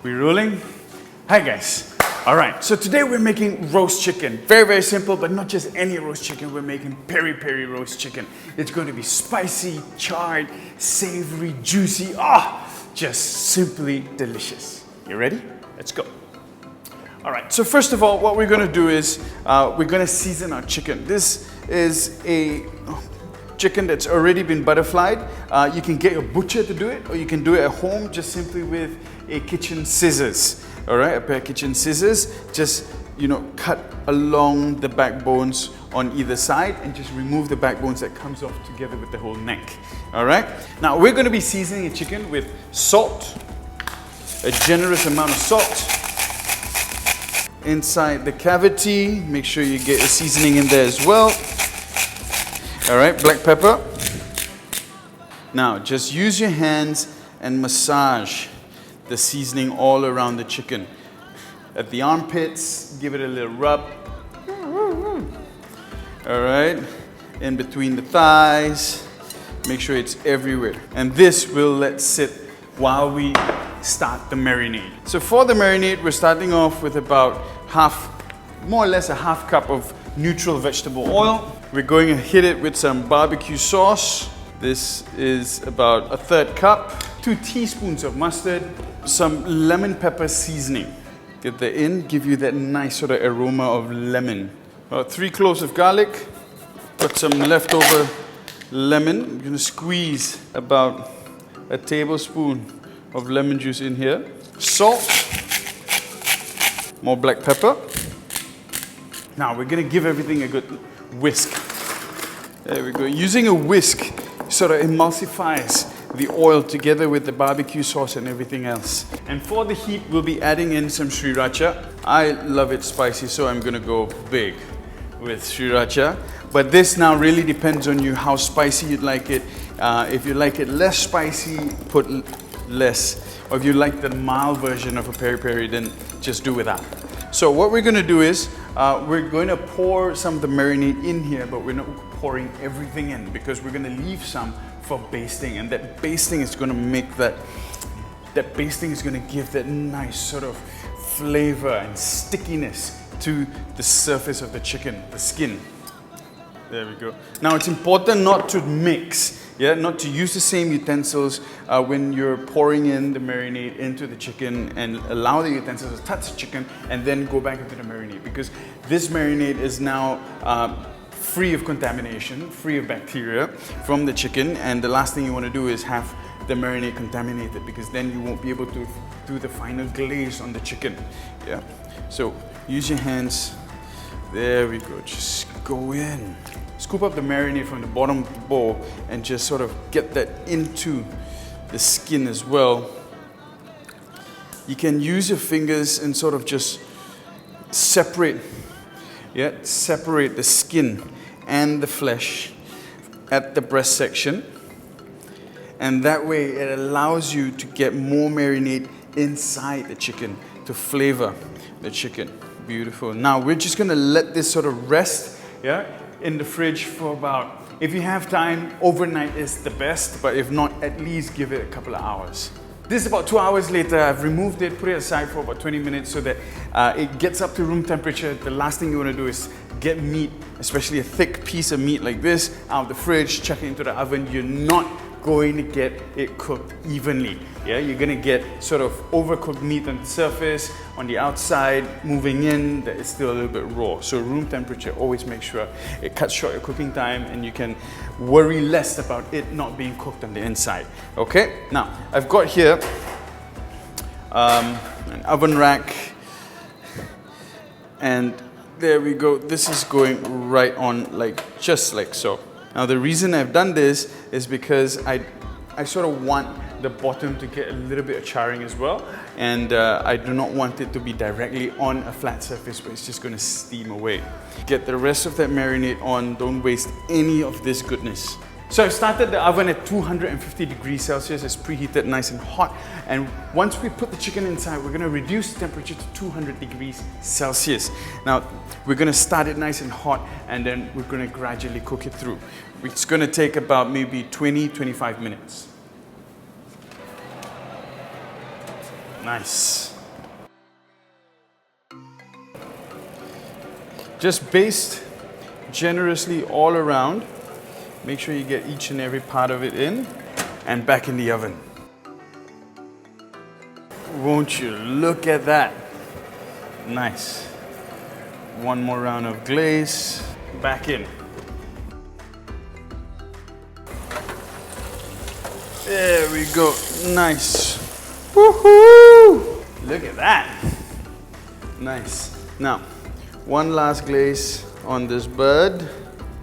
We rolling? Hi guys. All right, so today we're making roast chicken. Very, very simple, but not just any roast chicken. We're making peri-peri roast chicken. It's going to be spicy, charred, savory, juicy. Just simply delicious. You ready? Let's go. All right, so first of all, what we're going to do is we're going to season our chicken. This is a chicken that's already been butterflied. You can get your butcher to do it, or you can do it at home just simply with a kitchen scissors. All right, a pair of kitchen scissors. Just, cut along the backbones on either side and just remove the backbones that comes off together with the whole neck. All right, now we're going to be seasoning the chicken with salt, a generous amount of salt. Inside the cavity, make sure you get your seasoning in there as well. All right, black pepper. Now, just use your hands and massage the seasoning all around the chicken. At the armpits, give it a little rub. All right, in between the thighs, make sure it's everywhere. And this will let sit while we start the marinade. So for the marinade, we're starting off with about more or less a half cup of neutral vegetable oil. We're going to hit it with some barbecue sauce. This is about a third cup. 2 teaspoons of mustard. Some lemon pepper seasoning. Get that in, give you that nice sort of aroma of lemon. About 3 cloves of garlic. Got some leftover lemon. I'm going to squeeze about a tablespoon of lemon juice in here. Salt. More black pepper. Now we're going to give everything a good whisk. There we go. Using a whisk sort of emulsifies the oil together with the barbecue sauce and everything else. And for the heat, we'll be adding in some Sriracha. I love it spicy, so I'm going to go big with Sriracha. But this now really depends on you how spicy you'd like it. If you like it less spicy, put less. Or if you like the mild version of a peri-peri, then just do without. So what we're going to do is we're going to pour some of the marinade in here, but we're not pouring everything in because we're going to leave some for basting, and that basting is going to make that basting is going to give that nice sort of flavor and stickiness to the surface of the chicken, the skin. There we go. Now it's important not to mix, not to use the same utensils when you're pouring in the marinade into the chicken, and allow the utensils to touch the chicken and then go back into the marinade, because this marinade is now free of contamination, free of bacteria from the chicken, and the last thing you want to do is have the marinade contaminated, because then you won't be able to do the final glaze on the chicken. So use your hands. There we go. Just go in. Scoop up the marinade from the bottom of the bowl and just sort of get that into the skin as well. You can use your fingers and sort of just separate the skin and the flesh at the breast section. And that way it allows you to get more marinade inside the chicken to flavor the chicken. Beautiful. Now we're just going to let this sort of rest in the fridge for about, if you have time, overnight is the best, but if not, at least give it a couple of hours. This is about 2 hours later. I've removed it, put it aside for about 20 minutes so that it gets up to room temperature. The last thing you want to do is get meat, especially a thick piece of meat like this, out of the fridge, chuck it into the oven. You're not going to get it cooked evenly. You're going to get sort of overcooked meat on the surface, on the outside, moving in, that it's still a little bit raw. So room temperature, always make sure it cuts short your cooking time, and you can worry less about it not being cooked on the inside. Okay, now I've got here an oven rack, and there we go. This is going right on, just like so. Now the reason I've done this is because I sort of want the bottom to get a little bit of charring as well, and I do not want it to be directly on a flat surface where it's just going to steam away. Get the rest of that marinade on, don't waste any of this goodness. So I've started the oven at 250 degrees Celsius, it's preheated nice and hot, and once we put the chicken inside, we're going to reduce the temperature to 200 degrees Celsius. Now we're going to start it nice and hot, and then we're going to gradually cook it through. It's going to take about maybe 20-25 minutes. Nice. Just baste generously all around. Make sure you get each and every part of it in and back in the oven. Won't you look at that? Nice. One more round of glaze, back in. There we go, nice. Woohoo! Look at that. Nice. Now, one last glaze on this bird.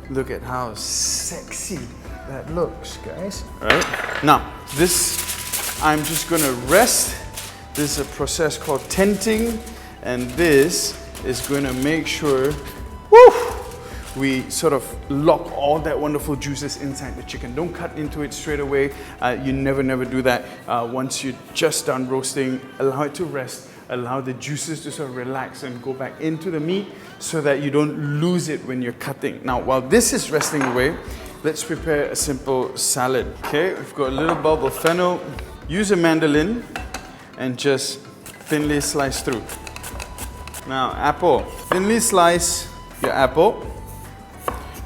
Look at how sexy that looks, guys. All right, now this, I'm just gonna rest. This is a process called tenting, and this is gonna make sure, we sort of lock all that wonderful juices inside the chicken. Don't cut into it straight away. You never do that. Once you're just done roasting, allow it to rest. Allow the juices to sort of relax and go back into the meat so that you don't lose it when you're cutting. Now, while this is resting away, let's prepare a simple salad. Okay, we've got a little bulb of fennel. Use a mandolin and just thinly slice through. Now, apple. Thinly slice your apple.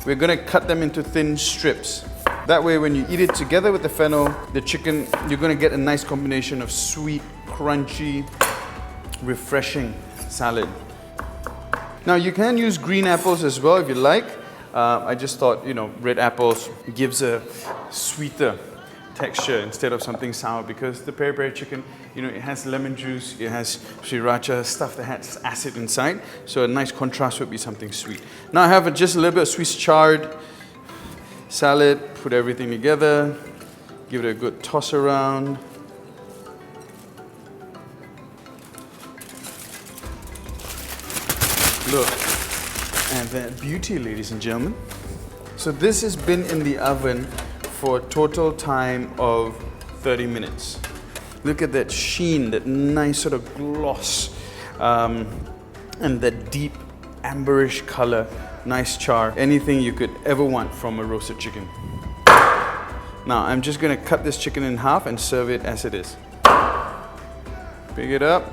We're gonna cut them into thin strips. That way, when you eat it together with the fennel, the chicken, you're gonna get a nice combination of sweet, crunchy, refreshing salad. Now, you can use green apples as well if you like. I just thought, you know, red apples gives a sweeter texture instead of something sour, because the peri-peri chicken, you know, it has lemon juice, it has sriracha, stuff that has acid inside. So a nice contrast would be something sweet. Now I have just a little bit of Swiss chard salad, put everything together, give it a good toss around. Look at that beauty, ladies and gentlemen. So this has been in the oven for a total time of 30 minutes. Look at that sheen, that nice sort of gloss, and that deep amberish color, nice char, anything you could ever want from a roasted chicken. Now I'm just gonna cut this chicken in half and serve it as it is. Pick it up,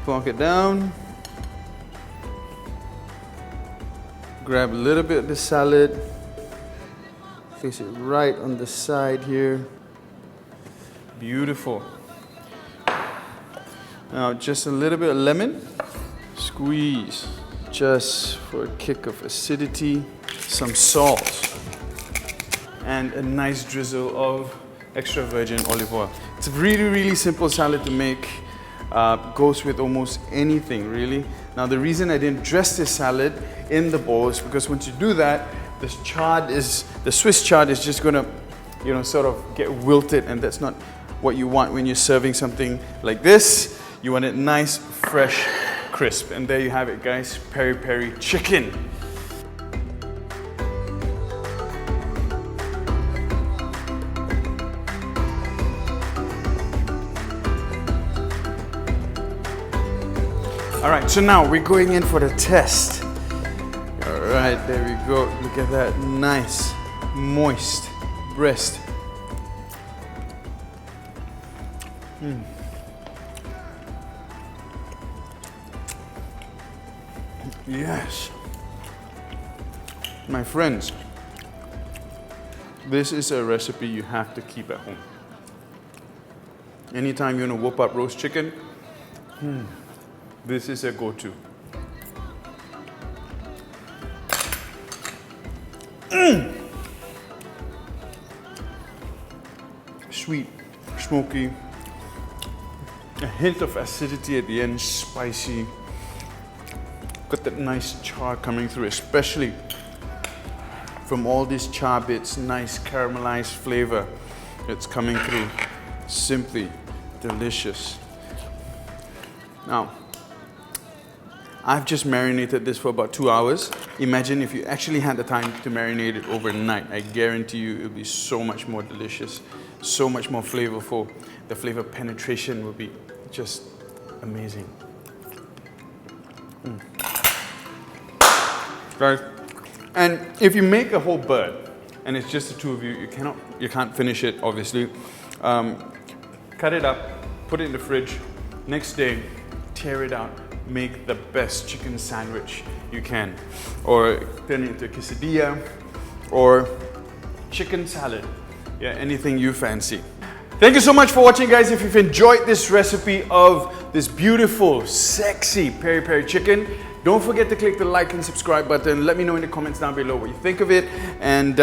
plonk it down, grab a little bit of the salad, place it right on the side here. Beautiful. Now just a little bit of lemon, squeeze, just for a kick of acidity, some salt, and a nice drizzle of extra virgin olive oil. It's a really simple salad to make. Goes with almost anything, really. Now the reason I didn't dress this salad in the bowl is because once you do that, the Swiss chard is just gonna, you know, sort of get wilted, and that's not what you want when you're serving something like this. You want it nice, fresh, crisp. And there you have it, guys, peri-peri chicken. All right, so now we're going in for the test. All right, there we go. Look at that nice, moist breast. Yes. My friends, this is a recipe you have to keep at home. Anytime you want to whoop up roast chicken, this is a go-to. Sweet, smoky, a hint of acidity at the end, spicy. Got that nice char coming through, especially from all these char bits, nice caramelized flavor that's coming through. Simply delicious. Now, I've just marinated this for about 2 hours. Imagine if you actually had the time to marinate it overnight. I guarantee you it'll be so much more delicious, so much more flavorful. The flavor penetration will be just amazing. Guys, and if you make a whole bird and it's just the two of you, you can't finish it, obviously. Cut it up, put it in the fridge. Next day, tear it out, make the best chicken sandwich you can. Or turn it into a quesadilla or chicken salad. Yeah, anything you fancy. Thank you so much for watching, guys. If you've enjoyed this recipe of this beautiful, sexy peri-peri chicken, don't forget to click the like and subscribe button. Let me know in the comments down below what you think of it. And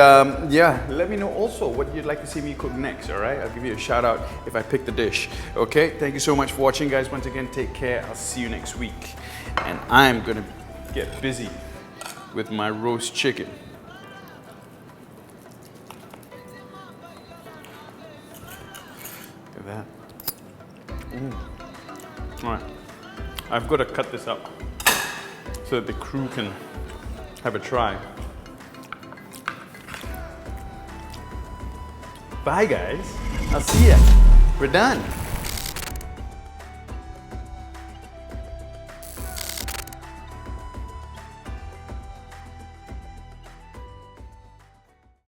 yeah, let me know also what you'd like to see me cook next, all right? I'll give you a shout out if I pick the dish, okay? Thank you so much for watching, guys. Once again, take care. I'll see you next week. And I'm gonna get busy with my roast chicken. Look at that. All right, I've got to cut this up so that the crew can have a try. Bye, guys. I'll see ya. We're done.